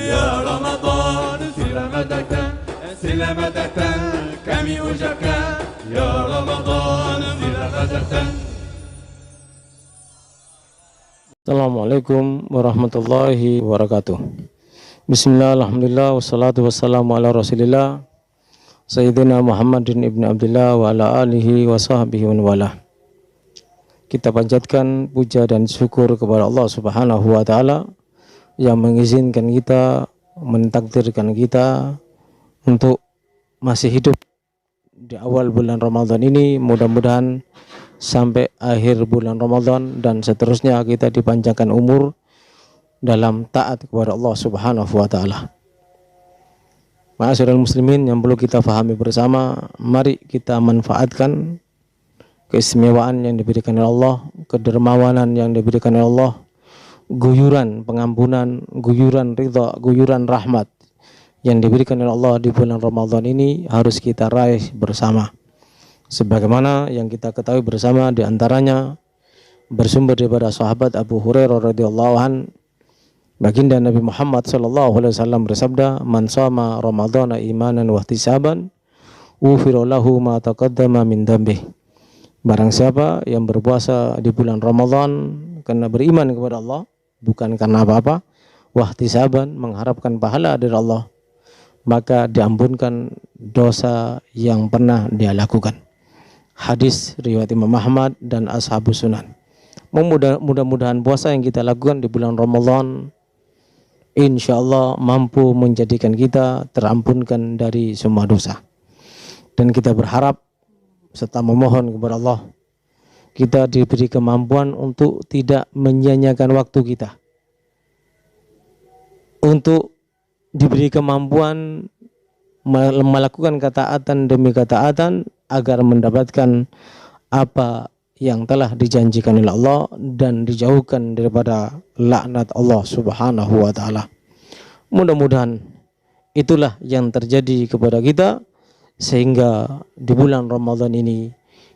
يا رمضان سلامتك كمي وجهك يا رمضان سلامتك. Assalamualaikum warahmatullahi wabarakatuh. Bismillah, alhamdulillah, wassalatu wassalamu ala rasulillah Sayyidina Muhammadin ibn Abdullah wa ala alihi wa sahbihi wa wala. Kita panjatkan puja dan syukur kepada Allah subhanahu wa ta'ala yang mengizinkan kita, mentakdirkan kita untuk masih hidup di awal bulan Ramadan ini. Mudah-mudahan sampai akhir bulan Ramadan dan seterusnya kita dipanjangkan umur dalam taat kepada Allah subhanahu wa ta'ala. Ma'asyiral muslimin yang perlu kita fahami bersama, mari kita manfaatkan keistimewaan yang diberikan oleh Allah, kedermawanan yang diberikan oleh Allah, guyuran pengampunan, guyuran ridha, guyuran rahmat yang diberikan oleh Allah di bulan Ramadan ini harus kita raih bersama. Sebagaimana yang kita ketahui bersama, di antaranya bersumber daripada sahabat Abu Hurairah radhiyallahu an, baginda Nabi Muhammad sallallahu alaihi wasallam bersabda, "Man shama Ramadhana imanan wa ihtisaban, ghufira lahu ma taqaddama min dhanbihi." Barang siapa yang berpuasa di bulan Ramadan karena beriman kepada Allah, bukan karena apa-apa, wa ihtisaban, mengharapkan pahala dari Allah, maka diampunkan dosa yang pernah dia lakukan. Hadis riwayat Imam Ahmad dan Ashabus Sunan. Mudah-mudahan puasa yang kita lakukan di bulan Ramadan insyaallah mampu menjadikan kita terampunkan dari semua dosa. Dan kita berharap serta memohon kepada Allah kita diberi kemampuan untuk tidak menyia-nyiakan waktu kita, untuk diberi kemampuan melakukan ketaatan demi ketaatan agar mendapatkan apa yang telah dijanjikan oleh Allah dan dijauhkan daripada laknat Allah subhanahu wa ta'ala. Mudah-mudahan itulah yang terjadi kepada kita, sehingga di bulan Ramadan ini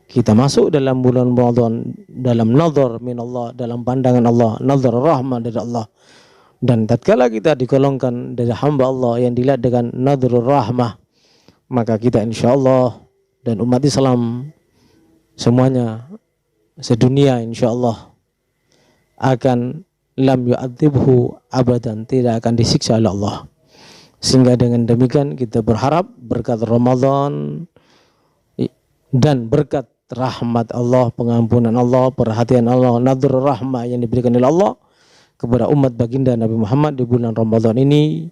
kita masuk dalam bulan Ramadan dalam nazar min Allah, dalam pandangan Allah, nazar rahmah dari Allah. Dan tatkala kita digolongkan dari hamba Allah yang dilihat dengan nazarul rahmah, maka kita insyaallah dan umat Islam semuanya sedunia insyaallah akan lam yu'adzibhu abadan, tidak akan disiksa oleh Allah. Sehingga dengan demikian kita berharap berkat Ramadan dan berkat rahmat Allah, pengampunan Allah, perhatian Allah, nazarul rahmah yang diberikan oleh Allah kepada umat baginda Nabi Muhammad di bulan Ramadan ini,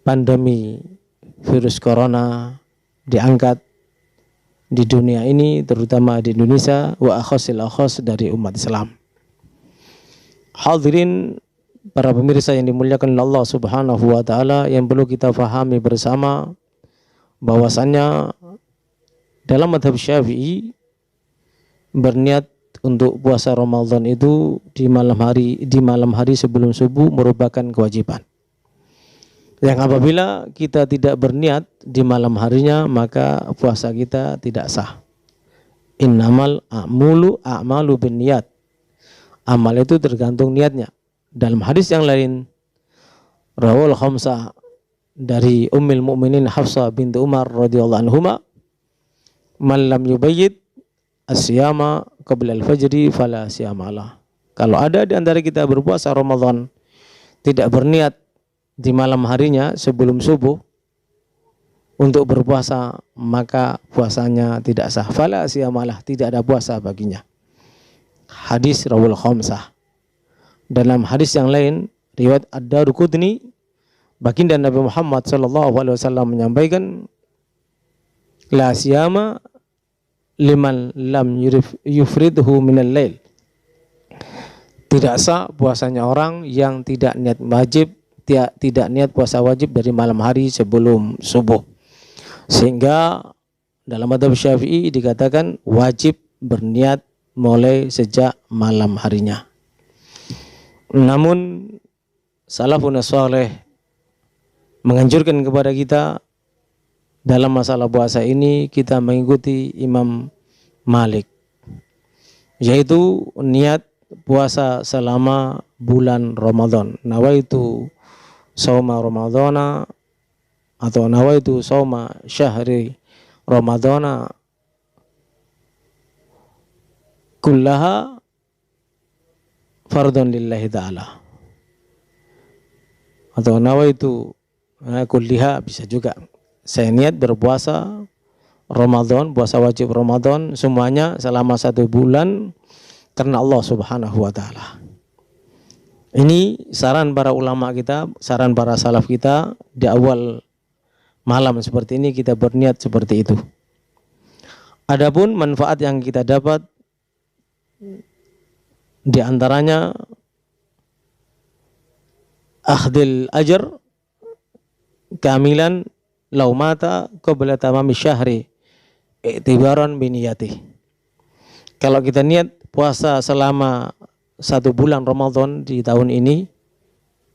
pandemi virus corona diangkat di dunia ini, terutama di Indonesia, wa akhasil akhas dari umat Islam. Hadirin para pemirsa yang dimuliakan Allah subhanahu wa ta'ala, yang perlu kita fahami bersama bahwasannya dalam madhab Syafi'i berniat untuk puasa Ramadan itu di malam hari sebelum subuh merupakan kewajiban. Yang apabila kita tidak berniat di malam harinya, maka puasa kita tidak sah. Innamal a'malu binniyat. Amal itu tergantung niatnya. Dalam hadis yang lain, rawal khamsah dari Ummul Mukminin Hafsah binti Umar radhiyallahu anhuma, man lam yubayyit asyama qabla al-fajri fala siyamalah. Kalau ada di antara kita berpuasa Ramadan tidak berniat di malam harinya sebelum subuh untuk berpuasa, maka puasanya tidak sah. Fala siyamalah, tidak ada puasa baginya. Hadis rawal khamsah. Dalam hadis yang lain riwayat Ad-Daruqutni, baginda Nabi Muhammad sallallahu alaihi wasallam menyampaikan, la siyama liman lam yufridhu minal lail. Tidak sah puasanya orang yang tidak niat wajib, tidak niat puasa wajib dari malam hari sebelum subuh. Sehingga dalam madhab Syafi'i dikatakan wajib berniat mulai sejak malam harinya. Namun salafun saleh menganjurkan kepada kita dalam masalah puasa ini kita mengikuti Imam Malik, yaitu niat puasa selama bulan Ramadan. Nawaitu sauma ramadhana atau nawaitu sauma syahri ramadhana kullaha fardun lillahi ta'ala, atau nawaitu kulliha, bisa juga saya niat berpuasa Ramadan, puasa wajib Ramadan semuanya selama 1 bulan karena Allah Subhanahu wa taala. Ini saran para ulama kita, saran para salaf kita, di awal malam seperti ini kita berniat seperti itu. Adapun manfaat yang kita dapat di antaranya akhdil ajr kamilan law mata qabla tamami syahri i'tibaran biniyati. Kalau kita niat puasa selama 1 bulan Ramadan di tahun ini,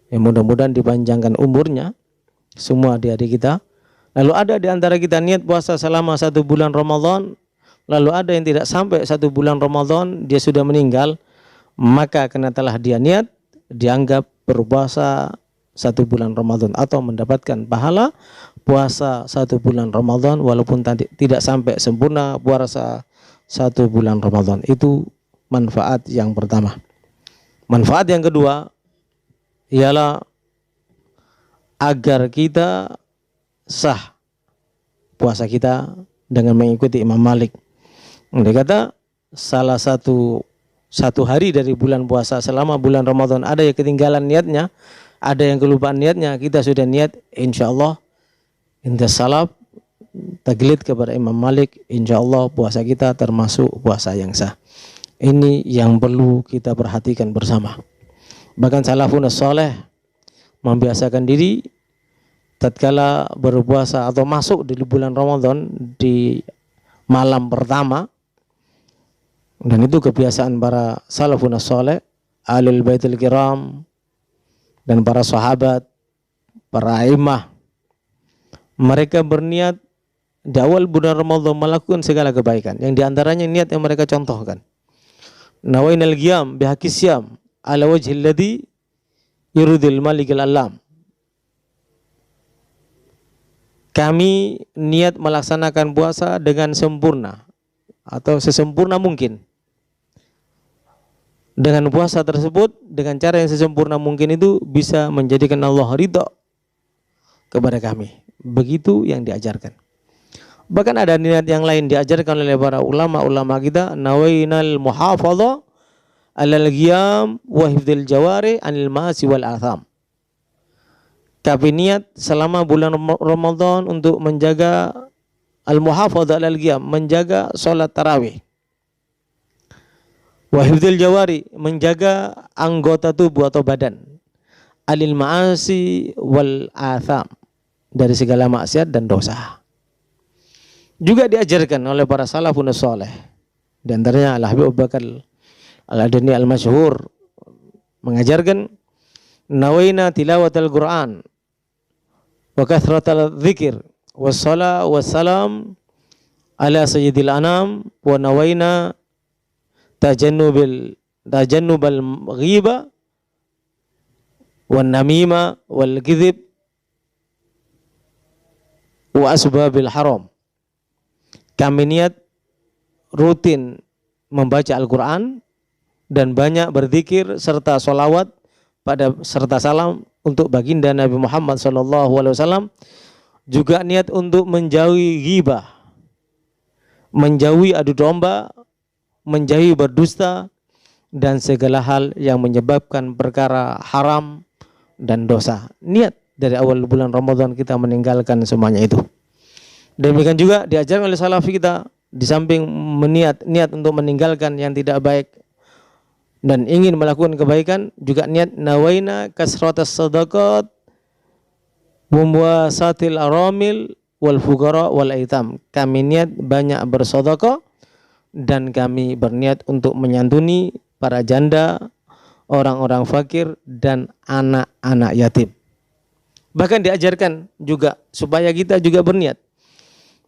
ya mudah-mudahan dipanjangkan umurnya semua adik-adik kita. Lalu ada di antara kita niat puasa selama 1 bulan Ramadan, lalu ada yang tidak sampai 1 bulan Ramadan dia sudah meninggal, maka karena telah dia niat dianggap berpuasa 1 bulan Ramadan atau mendapatkan pahala puasa 1 bulan Ramadan walaupun tidak sampai sempurna puasa 1 bulan Ramadan. Itu manfaat yang pertama. Manfaat yang kedua ialah agar kita sah puasa kita dengan mengikuti Imam Malik. Dia kata salah satu hari dari bulan puasa selama bulan Ramadan ada yang ketinggalan niatnya, ada yang kelupaan niatnya, kita sudah niat insyaallah inda salaf taglid kepada Imam Malik, insyaallah puasa kita termasuk puasa yang sah. Ini yang perlu kita perhatikan bersama. Bahkan salafun saleh membiasakan diri tatkala berpuasa atau masuk di bulan Ramadan di malam pertama, dan itu kebiasaan para salafun saleh, ahlul baitul kiram dan para sahabat, para imam. Mereka berniat di awal bulan Ramadan melakukan segala kebaikan, yang diantaranya niat yang mereka contohkan. Nawainal qiyam bihaqis syam ala wajhil ladzi yuridul malikul alam. Kami niat melaksanakan puasa dengan sempurna atau sesempurna mungkin. Dengan puasa tersebut, dengan cara yang sesempurna mungkin itu bisa menjadikan Allah ridha kepada kami. Begitu yang diajarkan. Bahkan ada niat yang lain diajarkan oleh para ulama-ulama kita, nawainal muhafadha alal qiyam wa hifdzil jawari anil ma'asi wal atham. Kami niat selama bulan Ramadan untuk menjaga al-muhafadha alal qiyam, menjaga salat tarawih. Wa hifdzil jawari, menjaga anggota tubuh atau badan. Anil ma'asi wal atham, dari segala maksiat dan dosa. Juga diajarkan oleh para salafun saleh. Di antaranya Al-Habib Abu Bakar Al-Adani Al-Masyhur mengajarkan nawaina tilawatal Quran wa kathratal dzikir wassalah wassalam ala sayyidil anam wa nawaina tajannubal ghiba wan namima wal kadzib wa asbabil haram. Kami niat rutin membaca Al-Quran dan banyak berzikir serta sholawat serta salam untuk baginda Nabi Muhammad SAW. Juga niat untuk menjauhi ghibah, menjauhi adu domba, menjauhi berdusta dan segala hal yang menyebabkan perkara haram dan dosa. Niat dari awal bulan Ramadan kita meninggalkan semuanya itu. Demikian juga diajarkan oleh salaf kita, di samping niat untuk meninggalkan yang tidak baik dan ingin melakukan kebaikan, juga niat nawaina kasratas sadaqat wa muwasatil aramil wal fuqara wal aitam. Kami niat banyak bersedekah dan kami berniat untuk menyantuni para janda, orang-orang fakir dan anak-anak yatim. Bahkan diajarkan juga supaya kita juga berniat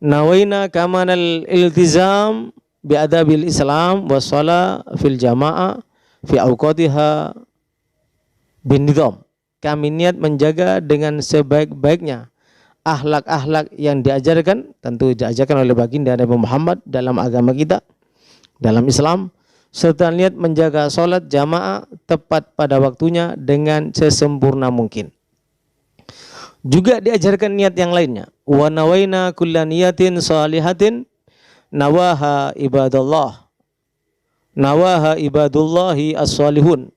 nawaina kamanal iltizam bi adabil Islam wa shalah fil jamaah fi awqatiha bin nizam. kami niat menjaga dengan sebaik-baiknya akhlak-akhlak yang diajarkan, tentu diajarkan oleh baginda Nabi Muhammad dalam agama kita, dalam Islam, serta niat menjaga sholat jamaah tepat pada waktunya dengan sesempurna mungkin. Juga diajarkan niat yang lainnya. Wa nawaina kulla niyatin salihatin nawaha ibadallah. Nawaha ibadullahi as-salihun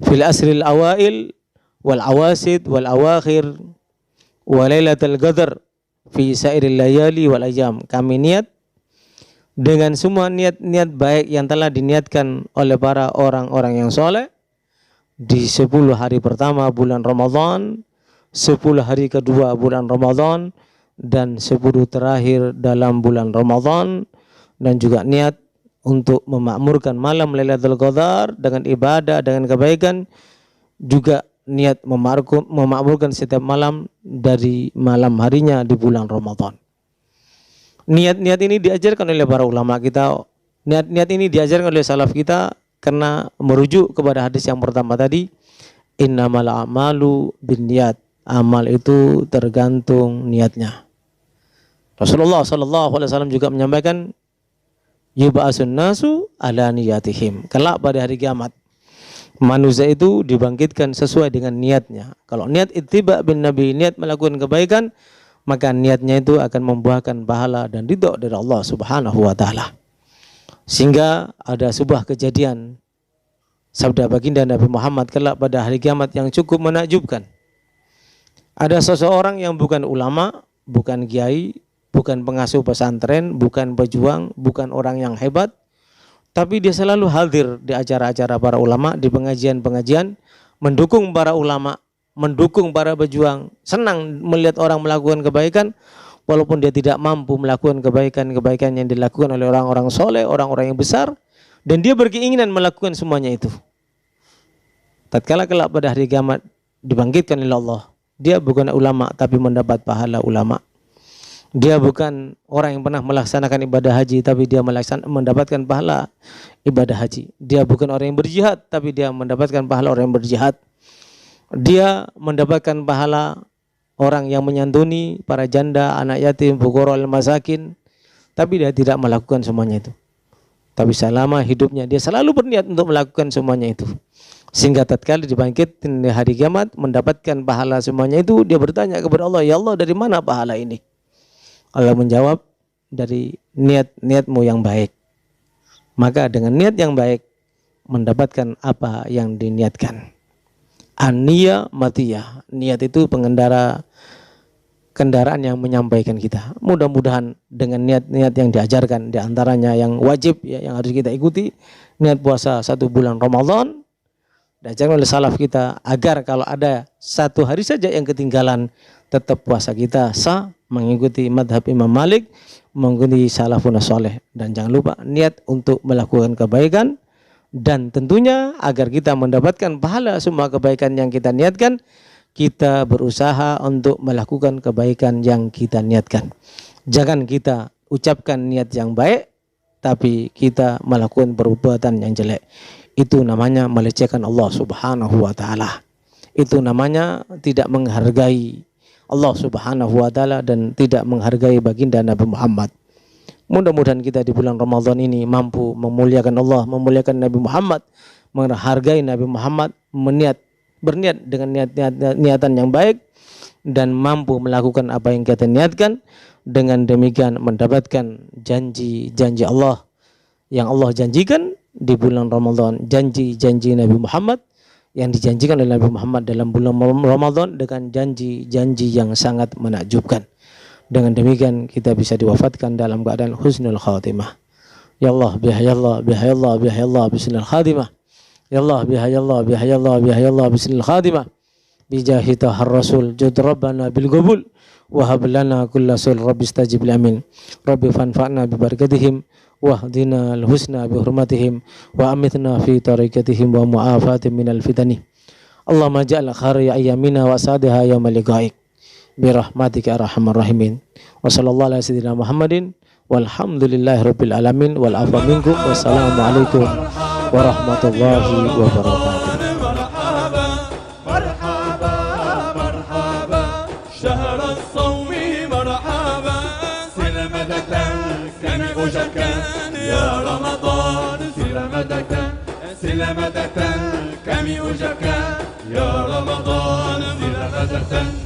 fil asril awail wal awasid wal awakhir wa lailatul qadar fi sairil layali wal ayyam. Kami niat dengan semua niat-niat baik yang telah diniatkan oleh para orang-orang yang soleh di 10 hari pertama bulan Ramadan, 10 hari kedua bulan Ramadan, dan 10 terakhir dalam bulan Ramadan, dan juga niat untuk memakmurkan malam Lailatul Qadar dengan ibadah, dengan kebaikan, juga niat memakmurkan setiap malam dari malam harinya di bulan Ramadan. Niat-niat ini diajarkan oleh para ulama kita, niat-niat ini diajarkan oleh salaf kita karena merujuk kepada hadis yang pertama tadi, innamal a'malu binniyat, amal itu tergantung niatnya. Rasulullah SAW juga menyampaikan, yub'asun nasu ala niyatihim, kelak pada hari kiamat manusia itu dibangkitkan sesuai dengan niatnya. Kalau niat ittiba bin Nabi, niat melakukan kebaikan, maka niatnya itu akan membuahkan pahala dan ridha dari Allah Subhanahu wa taala. Sehingga ada sebuah kejadian sabda baginda Nabi Muhammad kelak pada hari kiamat yang cukup menakjubkan. Ada seseorang yang bukan ulama, bukan kiai, bukan pengasuh pesantren, bukan pejuang, bukan orang yang hebat, tapi dia selalu hadir di acara-acara para ulama, di pengajian-pengajian, mendukung para ulama, mendukung para pejuang, senang melihat orang melakukan kebaikan, walaupun dia tidak mampu melakukan kebaikan-kebaikan yang dilakukan oleh orang-orang soleh, orang-orang yang besar, dan dia berkeinginan melakukan semuanya itu. Tatkala kelak pada hari kiamat dibangkitkan oleh Allah, dia bukan ulama tapi mendapat pahala ulama. Dia bukan orang yang pernah melaksanakan ibadah haji, tapi dia mendapatkan pahala ibadah haji. Dia bukan orang yang berjihad, tapi dia mendapatkan pahala orang yang berjihad. Dia mendapatkan pahala orang yang menyantuni para janda, anak yatim, fuqara al masakin, tapi dia tidak melakukan semuanya itu. Tapi selama hidupnya dia selalu berniat untuk melakukan semuanya itu. Sehingga tatkala dibangkitkan di hari kiamat mendapatkan pahala semuanya itu, dia bertanya kepada Allah, ya Allah, dari mana pahala ini? Allah menjawab, dari niat-niatmu yang baik. Maka dengan niat yang baik mendapatkan apa yang diniatkan. An-niyah matiyah, niat itu kendaraan yang menyampaikan kita. Mudah-mudahan dengan niat-niat yang diajarkan, di antaranya yang wajib ya, yang harus kita ikuti, niat puasa 1 bulan Ramadan, diajarkan oleh salaf kita agar kalau ada 1 hari saja yang ketinggalan, tetap puasa kita sah, mengikuti madhab Imam Malik, mengikuti salafun soleh. Dan jangan lupa niat untuk melakukan kebaikan, dan tentunya agar kita mendapatkan pahala semua kebaikan yang kita niatkan, kita berusaha untuk melakukan kebaikan yang kita niatkan. Jangan kita ucapkan niat yang baik tapi kita melakukan perbuatan yang jelek. Itu namanya melecehkan Allah Subhanahu wa taala. Itu namanya tidak menghargai Allah Subhanahu wa taala dan tidak menghargai baginda Nabi Muhammad. Mudah-mudahan kita di bulan Ramadan ini mampu memuliakan Allah, memuliakan Nabi Muhammad, menghargai Nabi Muhammad, berniat dengan niatan yang baik, dan mampu melakukan apa yang kita niatkan. Dengan demikian mendapatkan janji-janji Allah yang Allah janjikan di bulan Ramadan, janji-janji Nabi Muhammad yang dijanjikan oleh Nabi Muhammad dalam bulan Ramadan dengan janji-janji yang sangat menakjubkan. Dengan demikian kita bisa diwafatkan dalam keadaan husnul khatimah. Ya Allah, bihayallah, bihayallah, bihayallah, bismil khatimah. Ya Allah, bihayallah, bihayallah, bihayallah, bismil khatimah. Bijahi tahar rasul, jud rabbana bil qabul, wahab lana kulla sul, rabbi stajib amin. Rabbi fanfa'na bi barakatihim, wahdina al-husna bi hurmatihim, wa amitna fi tariqatihim wa mu'afatim minal fitani. Allahumma ja'al khari ayyamina wa sadiha yawma liqa'ik birahmatika arhamar rahimin. Wa sallallahu ala sayyidina Muhammadin walhamdulillahi rabbil alamin wal afa minkum. Wassalamu alaikum warahmatullahi wabarakatuh. سلامتك كم وجهك يا رمضان سلامتك سلامتك كم وجهك يا رمضان سلامتك